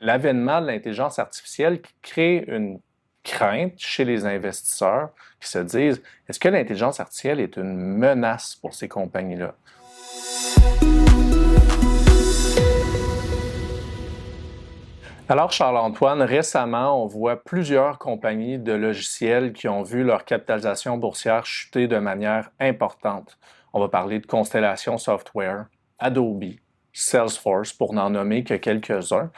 l'avènement de l'intelligence artificielle qui crée une crainte chez les investisseurs qui se disent, est-ce que l'intelligence artificielle est une menace pour ces compagnies-là? Alors, Charles-Antoine, récemment, on voit plusieurs compagnies de logiciels qui ont vu leur capitalisation boursière chuter de manière importante. On va parler de Constellation Software, Adobe, Salesforce, pour n'en nommer que quelques-uns.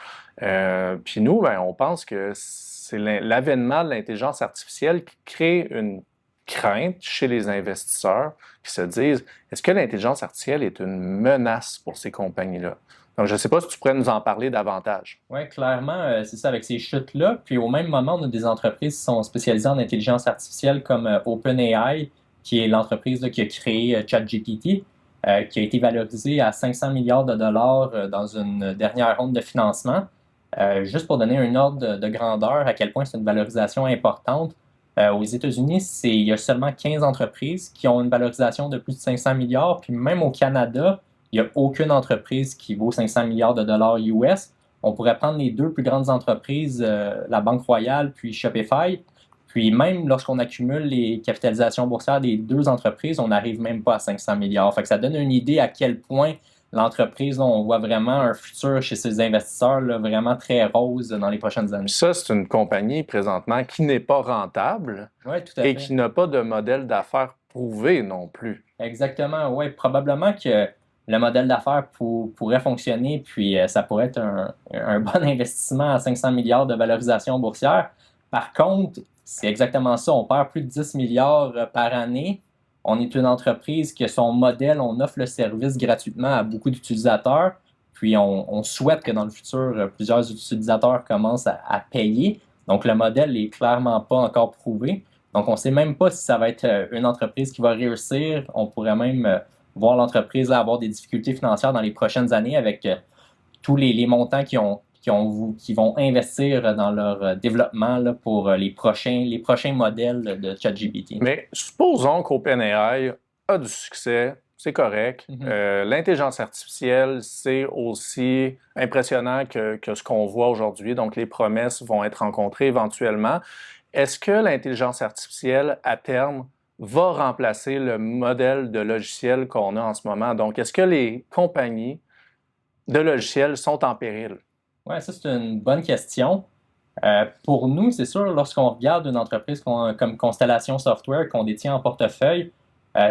Puis nous, on pense que c'est l'avènement de l'intelligence artificielle qui crée une crainte chez les investisseurs qui se disent, est-ce que l'intelligence artificielle est une menace pour ces compagnies-là? Donc, je ne sais pas si tu pourrais nous en parler davantage. Oui, clairement, c'est ça avec ces chutes-là. Puis au même moment, on a des entreprises qui sont spécialisées en intelligence artificielle comme OpenAI, qui est l'entreprise là, qui a créé ChatGPT, qui a été valorisée à 500 milliards de dollars dans une dernière ronde de financement. Juste pour donner un ordre de grandeur à quel point c'est une valorisation importante, aux États-Unis, il y a seulement 15 entreprises qui ont une valorisation de plus de 500 milliards. Puis même au Canada, il n'y a aucune entreprise qui vaut 500 milliards de dollars US. On pourrait prendre les deux plus grandes entreprises, la Banque Royale puis Shopify. Puis même lorsqu'on accumule les capitalisations boursières des deux entreprises, on n'arrive même pas à 500 milliards. Fait que ça donne une idée à quel point l'entreprise, là, on voit vraiment un futur chez ces investisseurs là, vraiment très rose dans les prochaines années. Ça, c'est une compagnie présentement qui n'est pas rentable Oui, tout à et fait. qui n'a pas de modèle d'affaires prouvé non plus. Exactement, oui. Probablement que le modèle d'affaires pourrait fonctionner, puis ça pourrait être un bon investissement à 500 milliards de valorisation boursière. Par contre, c'est exactement ça. On perd plus de 10 milliards par année. On est une entreprise que son modèle, on offre le service gratuitement à beaucoup d'utilisateurs. Puis on souhaite que dans le futur, plusieurs utilisateurs commencent à payer. Donc le modèle n'est clairement pas encore prouvé. Donc on ne sait même pas si ça va être une entreprise qui va réussir. On pourrait même voir l'entreprise avoir des difficultés financières dans les prochaines années avec tous les montants qui vont investir dans leur développement là, pour les prochains modèles de ChatGPT. Mais supposons qu'OpenAI a du succès, c'est correct. L'intelligence artificielle, c'est aussi impressionnant que ce qu'on voit aujourd'hui. Donc, les promesses vont être rencontrées éventuellement. Est-ce que l'intelligence artificielle, à terme, va remplacer le modèle de logiciel qu'on a en ce moment? Donc, est-ce que les compagnies de logiciels sont en péril? Oui, ça, c'est une bonne question. Pour nous, c'est sûr, lorsqu'on regarde une entreprise comme Constellation Software qu'on détient en portefeuille,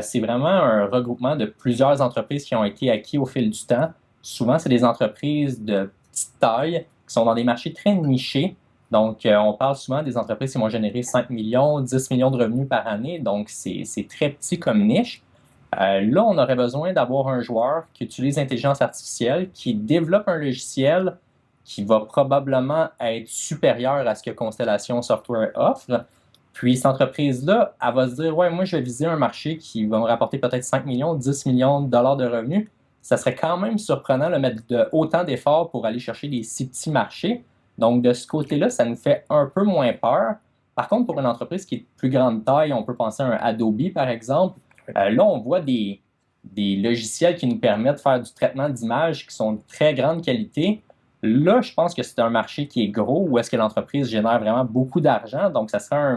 c'est vraiment un regroupement de plusieurs entreprises qui ont été acquis au fil du temps. Souvent, c'est des entreprises de petite taille qui sont dans des marchés très nichés. Donc, on parle souvent des entreprises qui vont générer 5 millions, 10 millions de revenus par année. Donc, c'est très petit comme niche. Là, on aurait besoin d'avoir un joueur qui utilise l'intelligence artificielle, qui développe un logiciel qui va probablement être supérieur à ce que Constellation Software offre. Puis, cette entreprise-là, elle va se dire, ouais, moi, je vais viser un marché qui va me rapporter peut-être 5 millions, 10 millions de dollars de revenus. Ça serait quand même surprenant de mettre autant d'efforts pour aller chercher des si petits marchés. Donc, de ce côté-là, ça nous fait un peu moins peur. Par contre, pour une entreprise qui est de plus grande taille, on peut penser à un Adobe, par exemple. Là, on voit des logiciels qui nous permettent de faire du traitement d'images qui sont de très grande qualité. Là, je pense que c'est un marché qui est gros où est-ce que l'entreprise génère vraiment beaucoup d'argent. Donc, ça serait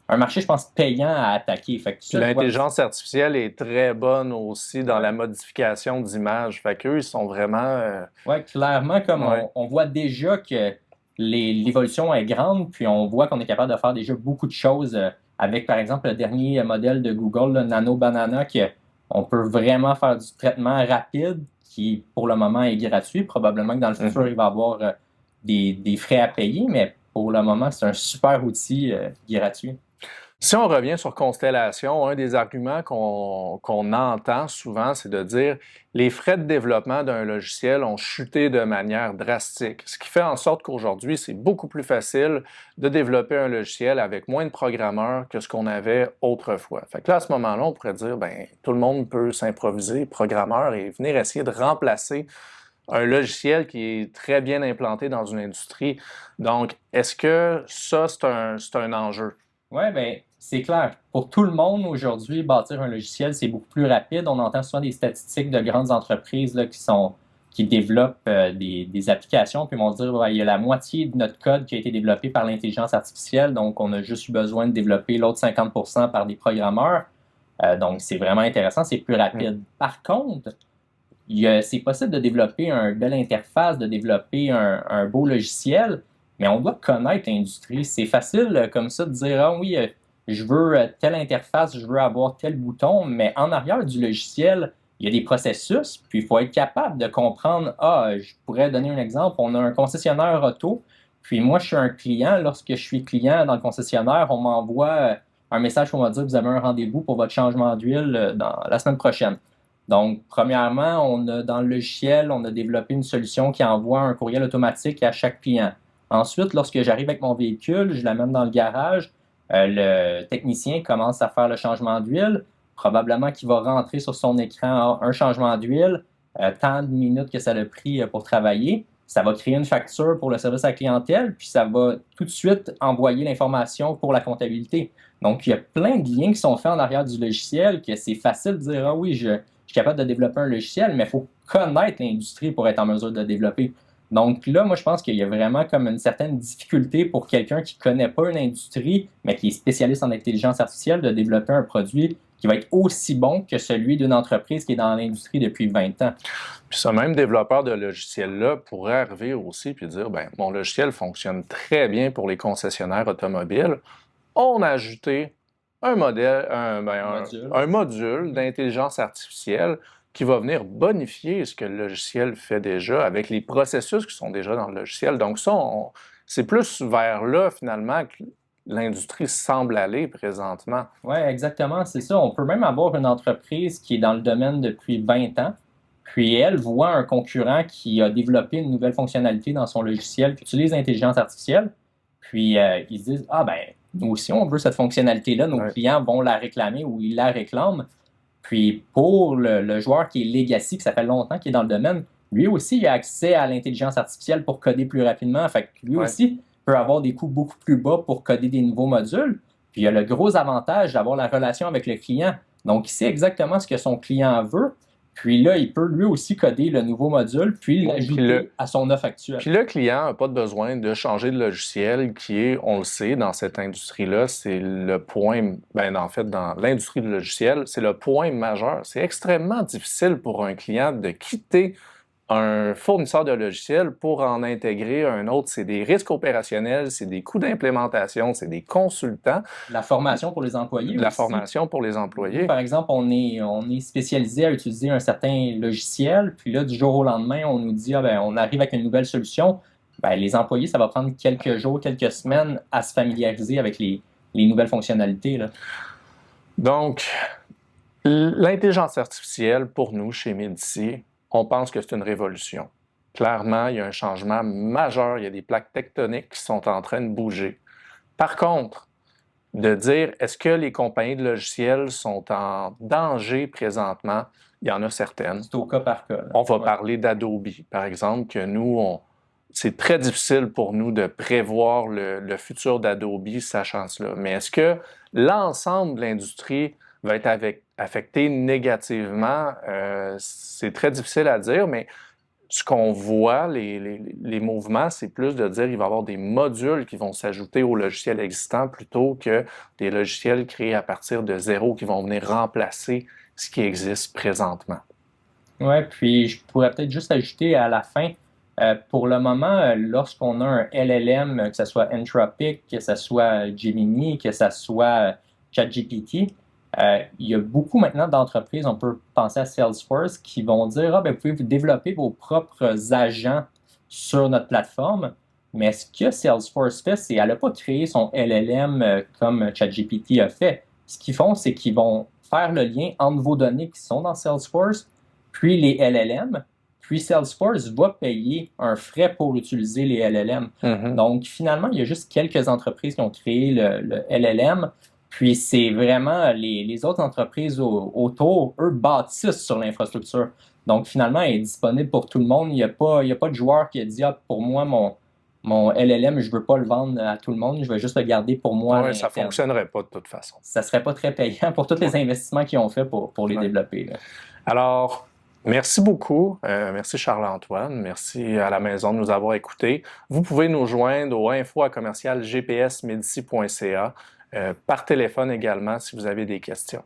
un marché, je pense, payant à attaquer. L'intelligence artificielle est très bonne aussi dans la modification d'images. Fait qu'eux, ils sont vraiment... Oui, clairement, comme on voit déjà que l'évolution est grande, puis on voit qu'on est capable de faire déjà beaucoup de choses avec, par exemple, le dernier modèle de Google, le Nano Banana, qu'on peut vraiment faire du traitement rapide qui, pour le moment, est gratuit. Probablement que dans le futur, il va y avoir des frais à payer, mais pour le moment, c'est un super outil gratuit. Si on revient sur Constellation, un des arguments qu'on entend souvent, c'est de dire les frais de développement d'un logiciel ont chuté de manière drastique, ce qui fait en sorte qu'aujourd'hui, c'est beaucoup plus facile de développer un logiciel avec moins de programmeurs que ce qu'on avait autrefois. Fait que là, à ce moment-là, on pourrait dire, tout le monde peut s'improviser programmeur et venir essayer de remplacer un logiciel qui est très bien implanté dans une industrie. Donc, est-ce que ça, c'est un enjeu? Oui, bien, c'est clair. Pour tout le monde, aujourd'hui, bâtir un logiciel, c'est beaucoup plus rapide. On entend souvent des statistiques de grandes entreprises là, qui sont qui développent des applications, puis ils vont dire il y a la moitié de notre code qui a été développé par l'intelligence artificielle, donc on a juste eu besoin de développer l'autre 50% par des programmeurs. Donc c'est vraiment intéressant, c'est plus rapide. Par contre, c'est possible de développer une belle interface, de développer un beau logiciel, mais on doit connaître l'industrie. C'est facile comme ça de dire ah oui, je veux telle interface, je veux avoir tel bouton, mais en arrière du logiciel, il y a des processus, puis il faut être capable de comprendre, je pourrais donner un exemple, on a un concessionnaire auto, puis moi je suis un client, lorsque je suis client dans le concessionnaire, on m'envoie un message pour me dire que vous avez un rendez-vous pour votre changement d'huile dans la semaine prochaine. Donc, premièrement, dans le logiciel, on a développé une solution qui envoie un courriel automatique à chaque client. Ensuite, lorsque j'arrive avec mon véhicule, je l'amène dans le garage, le technicien commence à faire le changement d'huile. Probablement qu'il va rentrer sur son écran un changement d'huile, tant de minutes que ça a pris pour travailler. Ça va créer une facture pour le service à la clientèle, puis ça va tout de suite envoyer l'information pour la comptabilité. Donc, il y a plein de liens qui sont faits en arrière du logiciel, que c'est facile de dire, ah oui, je suis capable de développer un logiciel, mais il faut connaître l'industrie pour être en mesure de le développer. Donc là, moi, je pense qu'il y a vraiment comme une certaine difficulté pour quelqu'un qui ne connaît pas une industrie, mais qui est spécialiste en intelligence artificielle, de développer un produit qui va être aussi bon que celui d'une entreprise qui est dans l'industrie depuis 20 ans. Puis ce même développeur de logiciel-là pourrait arriver aussi et dire, mon logiciel fonctionne très bien pour les concessionnaires automobiles. On a ajouté un module d'intelligence artificielle qui va venir bonifier ce que le logiciel fait déjà avec les processus qui sont déjà dans le logiciel. Donc ça, c'est plus vers là, finalement, que l'industrie semble aller présentement. Oui, exactement, c'est ça. On peut même avoir une entreprise qui est dans le domaine depuis 20 ans, puis elle voit un concurrent qui a développé une nouvelle fonctionnalité dans son logiciel qui utilise l'intelligence artificielle, puis ils se disent, nous aussi, on veut cette fonctionnalité-là, nos clients vont la réclamer ou ils la réclament. Puis pour le joueur qui est legacy, qui ça fait longtemps qu'il est dans le domaine, lui aussi, il a accès à l'intelligence artificielle pour coder plus rapidement. Fait que lui aussi peut avoir des coûts beaucoup plus bas pour coder des nouveaux modules. Puis il a le gros avantage d'avoir la relation avec le client. Donc, il sait exactement ce que son client veut. Puis là, il peut lui aussi coder le nouveau module, puis l'ajouter à son offre actuelle. Puis le client n'a pas besoin de changer de logiciel qui est, on le sait, dans cette industrie-là, c'est le point, en fait, dans l'industrie du logiciel, c'est le point majeur. C'est extrêmement difficile pour un client de quitter un fournisseur de logiciels pour en intégrer un autre. C'est des risques opérationnels, c'est des coûts d'implémentation, c'est des consultants. La formation pour les employés. La formation pour les employés. Par exemple, on est spécialisé à utiliser un certain logiciel, puis là, du jour au lendemain, on nous dit, on arrive avec une nouvelle solution. Les employés, ça va prendre quelques jours, quelques semaines à se familiariser avec les nouvelles fonctionnalités, là. Donc, l'intelligence artificielle, pour nous, chez Medici, on pense que c'est une révolution. Clairement, il y a un changement majeur, il y a des plaques tectoniques qui sont en train de bouger. Par contre, de dire est-ce que les compagnies de logiciels sont en danger présentement, il y en a certaines. C'est au cas par cas. On va parler d'Adobe, par exemple, que nous, c'est très difficile pour nous de prévoir le futur d'Adobe, sachant cela. Mais est-ce que l'ensemble de l'industrie va être affecté négativement? C'est très difficile à dire, mais ce qu'on voit, les mouvements, c'est plus de dire qu'il va y avoir des modules qui vont s'ajouter aux logiciels existants plutôt que des logiciels créés à partir de zéro qui vont venir remplacer ce qui existe présentement. Oui, puis je pourrais peut-être juste ajouter à la fin, pour le moment, lorsqu'on a un LLM, que ce soit Anthropic, que ce soit Gemini, que ce soit ChatGPT, il y a beaucoup maintenant d'entreprises, on peut penser à Salesforce, qui vont dire vous pouvez développer vos propres agents sur notre plateforme. Mais ce que Salesforce fait, c'est qu'elle n'a pas créé son LLM comme ChatGPT a fait. Ce qu'ils font, c'est qu'ils vont faire le lien entre vos données qui sont dans Salesforce, puis les LLM, puis Salesforce va payer un frais pour utiliser les LLM. Mm-hmm. Donc, finalement, il y a juste quelques entreprises qui ont créé le LLM. Puis c'est vraiment les autres entreprises autour, eux, bâtissent sur l'infrastructure. Donc finalement, elle est disponible pour tout le monde. Il n'y a pas de joueur qui a dit pour moi, mon LLM, je ne veux pas le vendre à tout le monde, je vais juste le garder pour moi. Oui, ça ne fonctionnerait pas de toute façon. Ça ne serait pas très payant pour tous les investissements qu'ils ont fait pour les développer, là. Alors, Merci beaucoup. Merci Charles-Antoine. Merci à la maison de nous avoir écoutés. Vous pouvez nous joindre au info@gpsmedici.ca, par téléphone également si vous avez des questions.